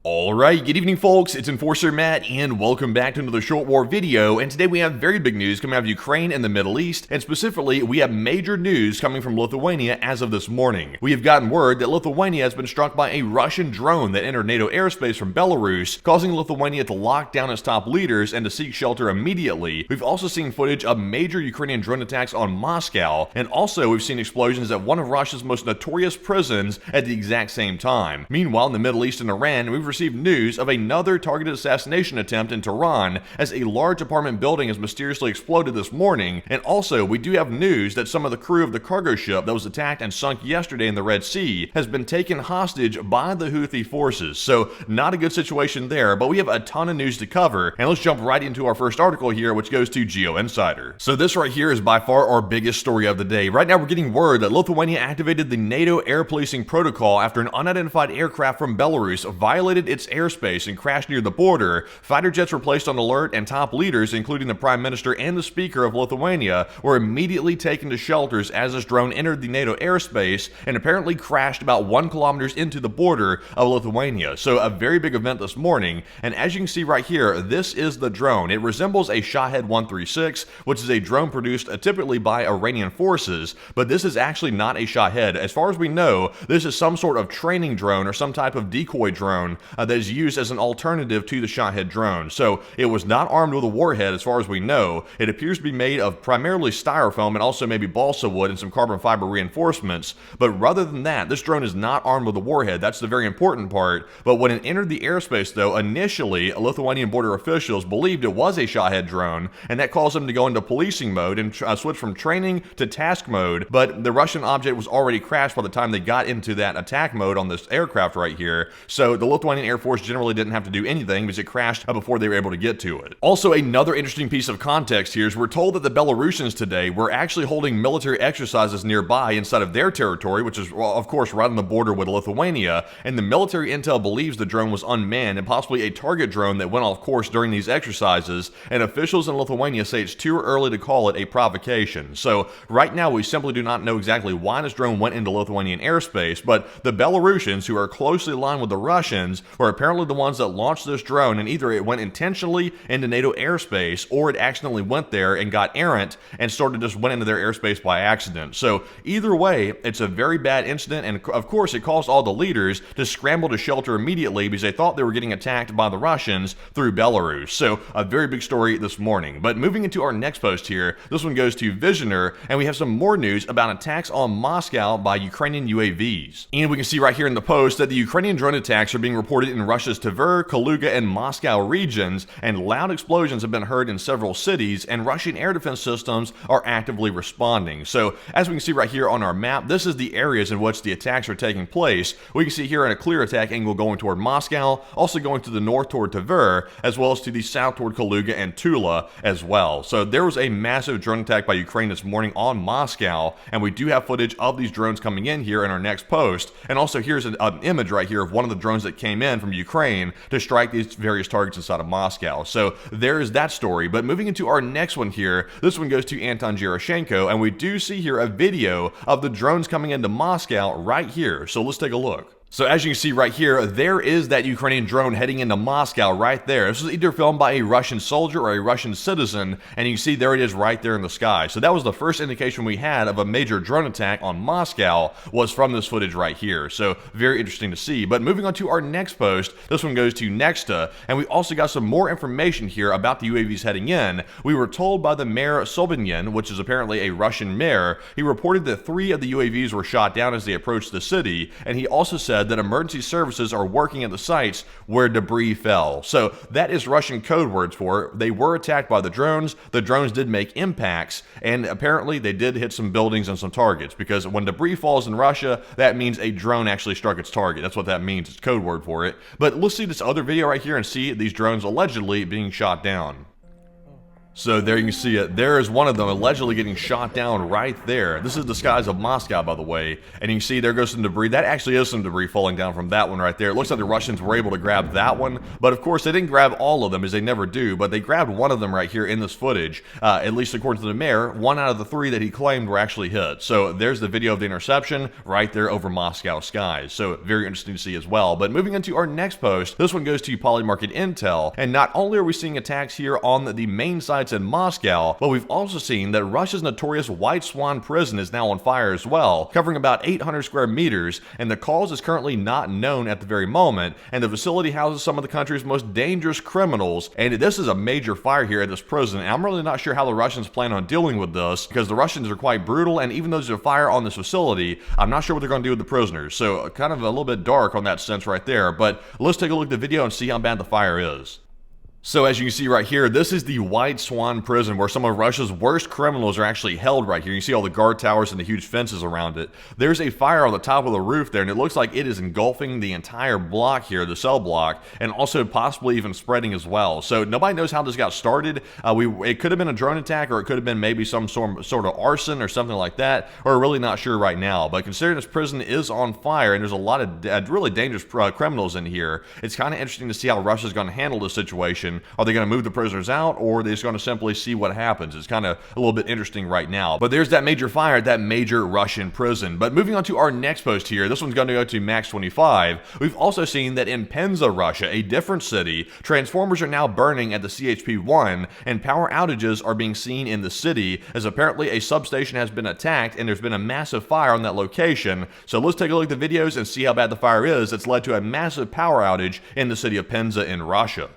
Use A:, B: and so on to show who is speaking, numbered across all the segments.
A: Alright, good evening folks, it's Enforcer Matt, and welcome back to another short war video, and today we have very big news coming out of Ukraine and the Middle East, and specifically, we have major news coming from Lithuania as of this morning. We have gotten word that Lithuania has been struck by a Russian drone that entered NATO airspace from Belarus, causing Lithuania to lock down its top leaders and to seek shelter immediately. We've also seen footage of major Ukrainian drone attacks on Moscow, and also we've seen explosions at one of Russia's most notorious prisons at the exact same time. Meanwhile, in the Middle East and Iran, we've received news of another targeted assassination attempt in Tehran as a large apartment building has mysteriously exploded this morning, and also we do have news that some of the crew of the cargo ship that was attacked and sunk yesterday in the Red Sea has been taken hostage by the Houthi forces. So not a good situation there, but we have a ton of news to cover, and let's jump right into our first article here, which goes to Geo Insider. So this right here is by far our biggest story of the day. Right now we're getting word that Lithuania activated the NATO air policing protocol after an unidentified aircraft from Belarus violated its airspace and crashed near the border. Fighter jets were placed on alert, and top leaders, including the Prime Minister and the Speaker of Lithuania, were immediately taken to shelters as this drone entered the NATO airspace and apparently crashed about 1 kilometer into the border of Lithuania. So a very big event this morning, and as you can see right here, this is the drone. It resembles a Shahed 136, which is a drone produced typically by Iranian forces, but this is actually not a Shahed. As far as we know, this is some sort of training drone or some type of decoy drone that is used as an alternative to the Shahed drone. So it was not armed with a warhead as far as we know. It appears to be made of primarily styrofoam and also maybe balsa wood and some carbon fiber reinforcements. But rather than that, this drone is not armed with a warhead. That's the very important part. But when it entered the airspace though, initially Lithuanian border officials believed it was a Shahed drone, and that caused them to go into policing mode and switch from training to task mode. But the Russian object was already crashed by the time they got into that attack mode on this aircraft right here. So the Lithuanian Air Force generally didn't have to do anything because it crashed before they were able to get to it. Also, another interesting piece of context here is we're told that the Belarusians today were actually holding military exercises nearby inside of their territory, which is, well, of course, right on the border with Lithuania, and the military intel believes the drone was unmanned and possibly a target drone that went off course during these exercises, and officials in Lithuania say it's too early to call it a provocation. So right now we simply do not know exactly why this drone went into Lithuanian airspace, but the Belarusians, who are closely aligned with the Russians, were apparently the ones that launched this drone, and either it went intentionally into NATO airspace or it accidentally went there and got errant and just went into their airspace by accident. So either way, it's a very bad incident, and of course it caused all the leaders to scramble to shelter immediately because they thought they were getting attacked by the Russians through Belarus. So a very big story this morning. But moving into our next post here, this one goes to Visioner, and we have some more news about attacks on Moscow by Ukrainian UAVs. And we can see right here in the post that the Ukrainian drone attacks are being reported in Russia's Tver, Kaluga, and Moscow regions, and loud explosions have been heard in several cities, and Russian air defense systems are actively responding. So as we can see right here on our map, this is the areas in which the attacks are taking place. We can see here in a clear attack angle going toward Moscow, also going to the north toward Tver, as well as to the south toward Kaluga and Tula as well. So there was a massive drone attack by Ukraine this morning on Moscow, and we do have footage of these drones coming in here in our next post. And also here's an image right here of one of the drones that came in from Ukraine to strike these various targets inside of Moscow. So there is that story. But moving into our next one here, this one goes to Anton Gerashenko, and we do see here a video of the drones coming into Moscow right here. So let's take a look. So as you can see right here, there is that Ukrainian drone heading into Moscow right there. This was either filmed by a Russian soldier or a Russian citizen, and you can see there it is right there in the sky. So that was the first indication we had of a major drone attack on Moscow, was from this footage right here. So very interesting to see. But moving on to our next post, this one goes to Nexta, and we also got some more information here about the UAVs heading in. We were told by the mayor Sobinyan, which is apparently a Russian mayor, he reported that 3 of the UAVs were shot down as they approached the city, and he also said that emergency services are working at the sites where debris fell. So that is Russian code words for they were attacked by the drones. The drones did make impacts, and apparently they did hit some buildings and some targets, because when debris falls in Russia, that means a drone actually struck its target. That's what that means. It's code word for it. But let's see this other video right here and see these drones allegedly being shot down. So there you can see it. There is one of them allegedly getting shot down right there. This is the skies of Moscow, by the way. And you can see there goes some debris. That actually is some debris falling down from that one right there. It looks like the Russians were able to grab that one. But of course, they didn't grab all of them, as they never do. But they grabbed one of them right here in this footage. At least according to the mayor, 1 out of the 3 that he claimed were actually hit. So there's the video of the interception right there over Moscow skies. So very interesting to see as well. But moving into our next post, this one goes to Polymarket Intel. And not only are we seeing attacks here on the main sites in Moscow, but we've also seen that Russia's notorious White Swan prison is now on fire as well, covering about 800 square meters, and the cause is currently not known at the very moment, and the facility houses some of the country's most dangerous criminals, and this is a major fire here at this prison, and I'm really not sure how the Russians plan on dealing with this, because the Russians are quite brutal, and even though there's a fire on this facility, I'm not sure what they're going to do with the prisoners, so kind of a little bit dark on that sense right there, but let's take a look at the video and see how bad the fire is. So as you can see right here, this is the White Swan prison where some of Russia's worst criminals are actually held right here. You see all the guard towers and the huge fences around it. There's a fire on the top of the roof there, and it looks like it is engulfing the entire block here, the cell block, and also possibly even spreading as well. So nobody knows how this got started. It could have been a drone attack, or it could have been maybe some sort of arson or something like that. We're really not sure right now. But considering this prison is on fire and there's a lot of really dangerous criminals in here, it's kind of interesting to see how Russia's going to handle this situation. Are they going to move the prisoners out, or are they just going to simply see what happens? It's kind of a little bit interesting right now. But there's that major fire at that major Russian prison. But moving on to our next post here, this one's going to go to Max 25. We've also seen that in Penza, Russia, a different city, transformers are now burning at the CHP-1, and power outages are being seen in the city, as apparently a substation has been attacked, and there's been a massive fire on that location. So let's take a look at the videos and see how bad the fire is that's led to a massive power outage in the city of Penza in Russia.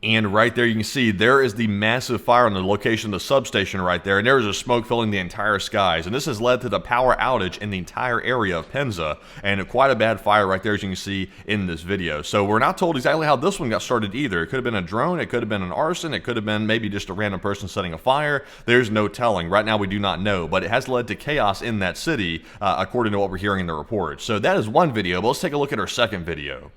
A: And right there you can see there is the massive fire on the location of the substation right there, and there is a smoke filling the entire skies, and this has led to the power outage in the entire area of Penza, and quite a bad fire right there as you can see in this video. So we're not told exactly how this one got started either. It could have been a drone, it could have been an arson, it could have been maybe just a random person setting a fire. There's no telling. Right now we do not know, but it has led to chaos in that city according to what we're hearing in the reports. So that is one video, but let's take a look at our second video.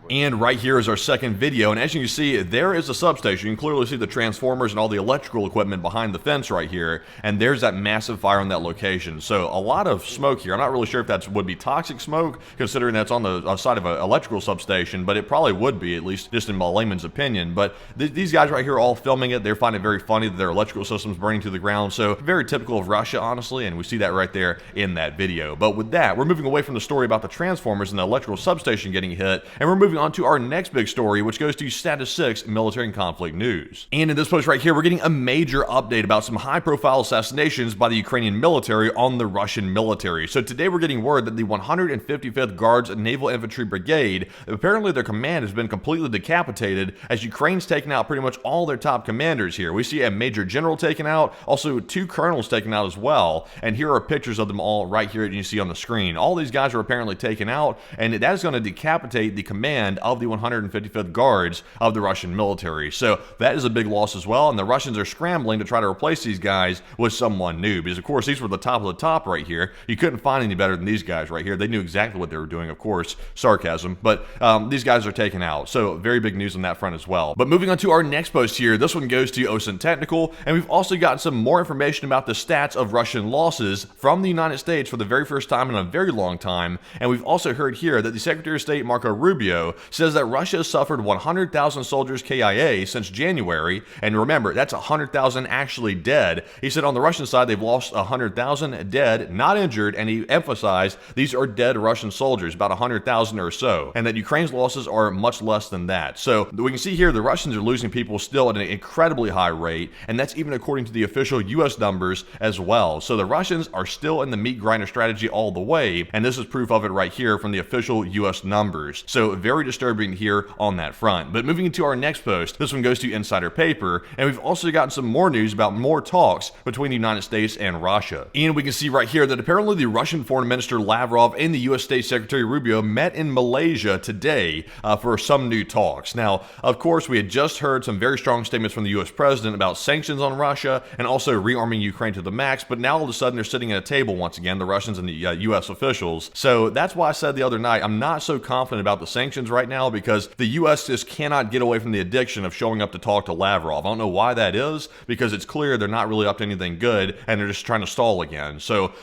A: And right here is our second video, and as you can see, there is a substation. You can clearly see the transformers and all the electrical equipment behind the fence right here, and there's that massive fire on that location. So a lot of smoke here. I'm not really sure if that would be toxic smoke, considering that's on the side of an electrical substation, but it probably would be, at least just in my layman's opinion. But these guys right here are all filming it. They're finding it very funny that their electrical system's burning to the ground. So very typical of Russia, honestly, and we see that right there in that video. But with that, we're moving away from the story about the transformers and the electrical substation getting hit, and we're moving on to our next big story, which goes to Status 6 military and conflict news. And in this post right here, we're getting a major update about some high-profile assassinations by the Ukrainian military on the Russian military. So today we're getting word that the 155th Guards Naval Infantry Brigade, apparently their command has been completely decapitated, as Ukraine's taken out pretty much all their top commanders here. We see a major general taken out, also 2 colonels taken out as well, and here are pictures of them all right here that you see on the screen. All these guys are apparently taken out, and that is going to decapitate the command of the 155th Guards of the Russian military. So that is a big loss as well, and the Russians are scrambling to try to replace these guys with someone new, because of course these were the top of the top right here. You couldn't find any better than these guys right here. They knew exactly what they were doing, of course, sarcasm, but these guys are taken out. So very big news on that front as well. But moving on to our next post here, this one goes to OSINT Technical, and we've also gotten some more information about the stats of Russian losses from the United States for the very first time in a very long time, and we've also heard here that the Secretary of State Marco Rubio says that Russia has suffered 100,000 soldiers KIA since January, and remember, that's 100,000 actually dead. He said on the Russian side they've lost 100,000 dead, not injured, and he emphasized these are dead Russian soldiers, about 100,000 or so, and that Ukraine's losses are much less than that. So we can see here the Russians are losing people still at an incredibly high rate, and that's even according to the official US numbers as well. So the Russians are still in the meat grinder strategy all the way, and this is proof of it right here from the official US numbers. So very disturbing here on that front. But moving into our next post, this one goes to Insider Paper, and we've also gotten some more news about more talks between the United States and Russia. And we can see right here that apparently the Russian Foreign Minister Lavrov and the US State Secretary Rubio met in Malaysia today for some new talks. Now, of course, we had just heard some very strong statements from the US President about sanctions on Russia and also rearming Ukraine to the max, but now all of a sudden they're sitting at a table once again, the Russians and the US officials. So that's why I said the other night, I'm not so confident about the sanctions Russians right now because the U.S. just cannot get away from the addiction of showing up to talk to Lavrov. I don't know why that is, because it's clear they're not really up to anything good and they're just trying to stall again. So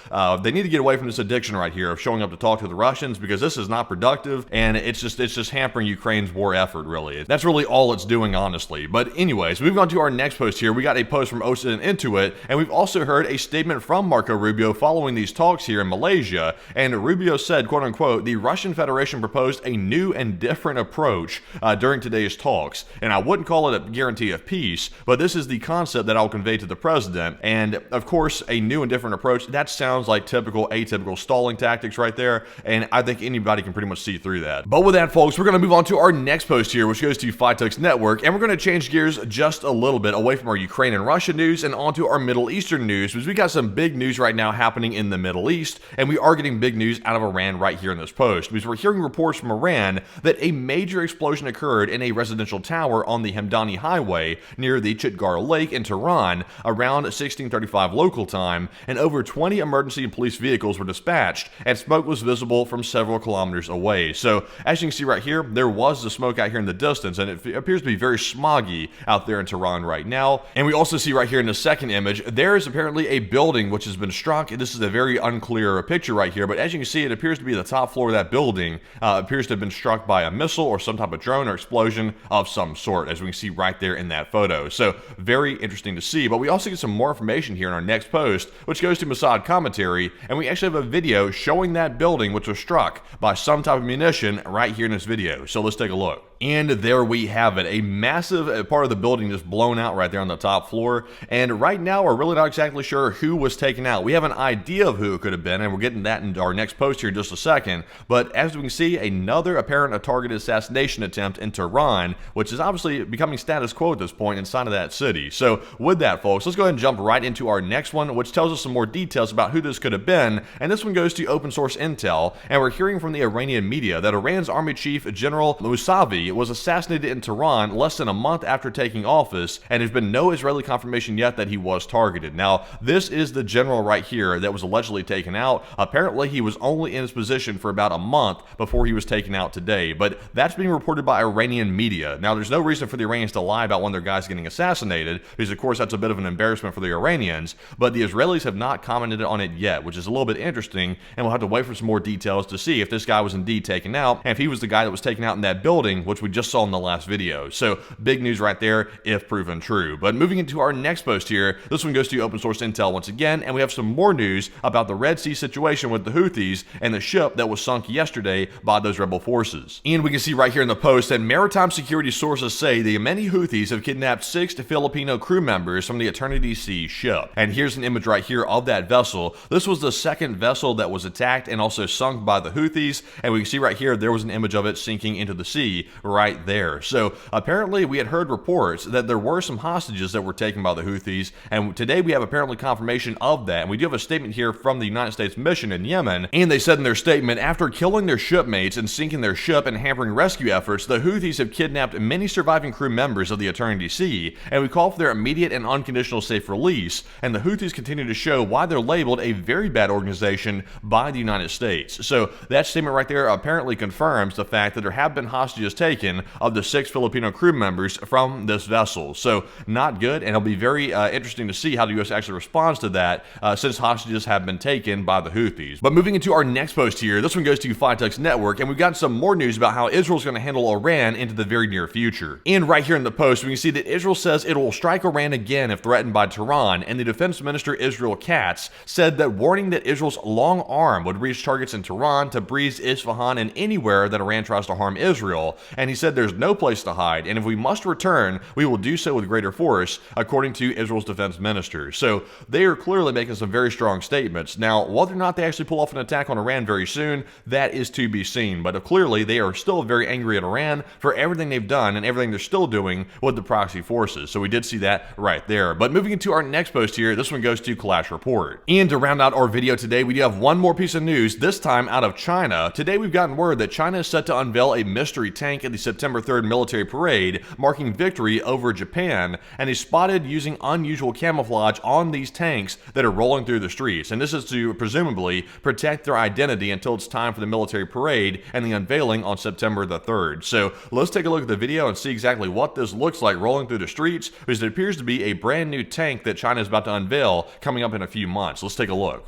A: they need to get away from this addiction right here of showing up to talk to the Russians, because this is not productive and it's just hampering Ukraine's war effort, really. That's really all it's doing, honestly. But anyways, moving on to our next post here, we got a post from OSIN and Intuit, and we've also heard a statement from Marco Rubio following these talks here in Malaysia. And Rubio said, quote unquote, the Russian Federation proposed a new and different approach during today's talks. And I wouldn't call it a guarantee of peace, but this is the concept that I'll convey to the president. And of course, a new and different approach, that sounds like typical atypical stalling tactics right there. And I think anybody can pretty much see through that. But with that, folks, we're going to move on to our next post here, which goes to FiTux Network. And we're going to change gears just a little bit away from our Ukraine and Russia news and onto our Middle Eastern news, because we got some big news right now happening in the Middle East. And we are getting big news out of Iran right here in this post, because we're hearing reports from Iran that a major explosion occurred in a residential tower on the Hamdani Highway near the Chitgar Lake in Tehran around 1635 local time, and over 20 emergency and police vehicles were dispatched, and smoke was visible from several kilometers away. So as you can see right here, there was the smoke out here in the distance, and it appears to be very smoggy out there in Tehran right now. And we also see right here in the second image, there is apparently a building which has been struck. This is a very unclear picture right here, but as you can see, it appears to be the top floor of that building appears to have been struck by a missile or some type of drone or explosion of some sort, as we can see right there in that photo. So very interesting to see. But we also get some more information here in our next post, which goes to Mossad commentary, and we actually have a video showing that building which was struck by some type of munition right here in this video. So let's take a look. And there we have it, a massive part of the building just blown out right there on the top floor. And right now, we're really not exactly sure who was taken out. We have an idea of who it could have been, and we're getting that in our next post here in just a second. But as we can see, another apparent targeted assassination attempt in Tehran, which is obviously becoming status quo at this point inside of that city. So with that, folks, let's go ahead and jump right into our next one, which tells us some more details about who this could have been. And this one goes to open source intel, and we're hearing from the Iranian media that Iran's Army Chief General Mousavi was assassinated in Tehran less than a month after taking office, and there's been no Israeli confirmation yet that he was targeted. Now, this is the general right here that was allegedly taken out. Apparently, he was only in his position for about a month before he was taken out today, but that's being reported by Iranian media. Now, there's no reason for the Iranians to lie about one of their guys getting assassinated, because of course that's a bit of an embarrassment for the Iranians, but the Israelis have not commented on it yet, which is a little bit interesting, and we'll have to wait for some more details to see if this guy was indeed taken out, and if he was the guy that was taken out in that building, which we just saw in the last video. So big news right there if proven true. But moving into our next post here, this one goes to open source intel once again, and we have some more news about the Red Sea situation with the Houthis and the ship that was sunk yesterday by those rebel forces. And we can see right here in the post that maritime security sources say the Yemeni Houthis have kidnapped 6 Filipino crew members from the Eternity Sea ship. And here's an image right here of that vessel. This was the second vessel that was attacked and also sunk by the Houthis, and we can see right here there was an image of it sinking into the sea right there. So apparently we had heard reports that there were some hostages that were taken by the Houthis, and today we have apparently confirmation of that. And we do have a statement here from the United States mission in Yemen, and they said in their statement, after killing their shipmates and sinking their ship and hampering rescue efforts, the Houthis have kidnapped many surviving crew members of the Eternity Sea, and we call for their immediate and unconditional safe release. And the Houthis continue to show why they're labeled a very bad organization by the United States. So that statement right there apparently confirms the fact that there have been hostages taken of the 6 Filipino crew members from this vessel. So not good, and it'll be very interesting to see how the U.S. actually responds to that since hostages have been taken by the Houthis. But moving into our next post here, this one goes to FiTux Network, and we've got some more news about how Israel's going to handle Iran into the very near future. And right here in the post, we can see that Israel says it will strike Iran again if threatened by Tehran, and the Defense Minister Israel Katz said that warning that Israel's long arm would reach targets in Tehran, Tabriz, Isfahan, and anywhere that Iran tries to harm Israel. And he said there's no place to hide, and if we must return, we will do so with greater force, according to Israel's defense minister. So they are clearly making some very strong statements. Now, whether or not they actually pull off an attack on Iran very soon, that is to be seen. But clearly, they are still very angry at Iran for everything they've done and everything they're still doing with the proxy forces. So we did see that right there. But moving into our next post here, this one goes to Clash Report. And to round out our video today, we do have one more piece of news, this time out of China. Today, we've gotten word that China is set to unveil a mystery tank at the September 3rd military parade, marking victory over Japan, and he's spotted using unusual camouflage on these tanks that are rolling through the streets. And this is to presumably protect their identity until it's time for the military parade and the unveiling on September the 3rd. So let's take a look at the video and see exactly what this looks like rolling through the streets, because it appears to be a brand new tank that China is about to unveil coming up in a few months. Let's take a look.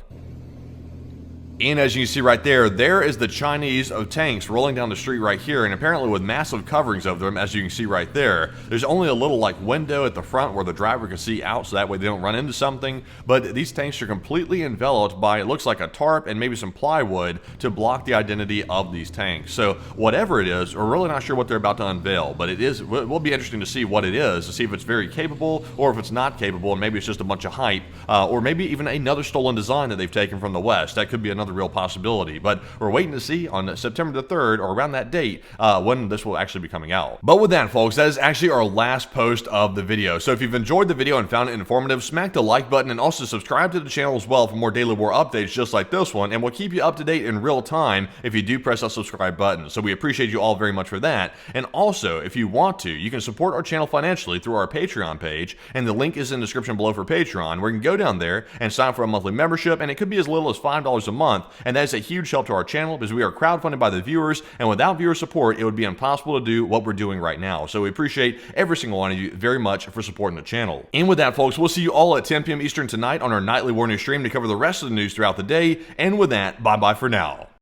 A: And as you can see right there, there is the Chinese of tanks rolling down the street right here, and apparently with massive coverings of them, as you can see right there. There's only a little like window at the front where the driver can see out, so that way they don't run into something, but these tanks are completely enveloped by, it looks like a tarp and maybe some plywood to block the identity of these tanks. So whatever it is, we're really not sure what they're about to unveil, but it will be interesting to see what it is, to see if it's very capable or if it's not capable, and maybe it's just a bunch of hype, or maybe even another stolen design that they've taken from the West. That could be another real possibility, but we're waiting to see on September the 3rd or around that date when this will actually be coming out. But with that, folks, that is actually our last post of the video. So if you've enjoyed the video and found it informative, smack the like button and also subscribe to the channel as well for more daily war updates just like this one, and we'll keep you up to date in real time if you do press that subscribe button. So we appreciate you all very much for that. And also, if you want to, you can support our channel financially through our Patreon page, and the link is in the description below for Patreon, where you can go down there and sign up for a monthly membership, and it could be as little as $5 a month. And that is a huge help to our channel because we are crowdfunded by the viewers, and without viewer support, it would be impossible to do what we're doing right now. So we appreciate every single one of you very much for supporting the channel. And with that, folks, we'll see you all at 10 p.m. Eastern tonight on our nightly war news stream to cover the rest of the news throughout the day. And with that, bye-bye for now.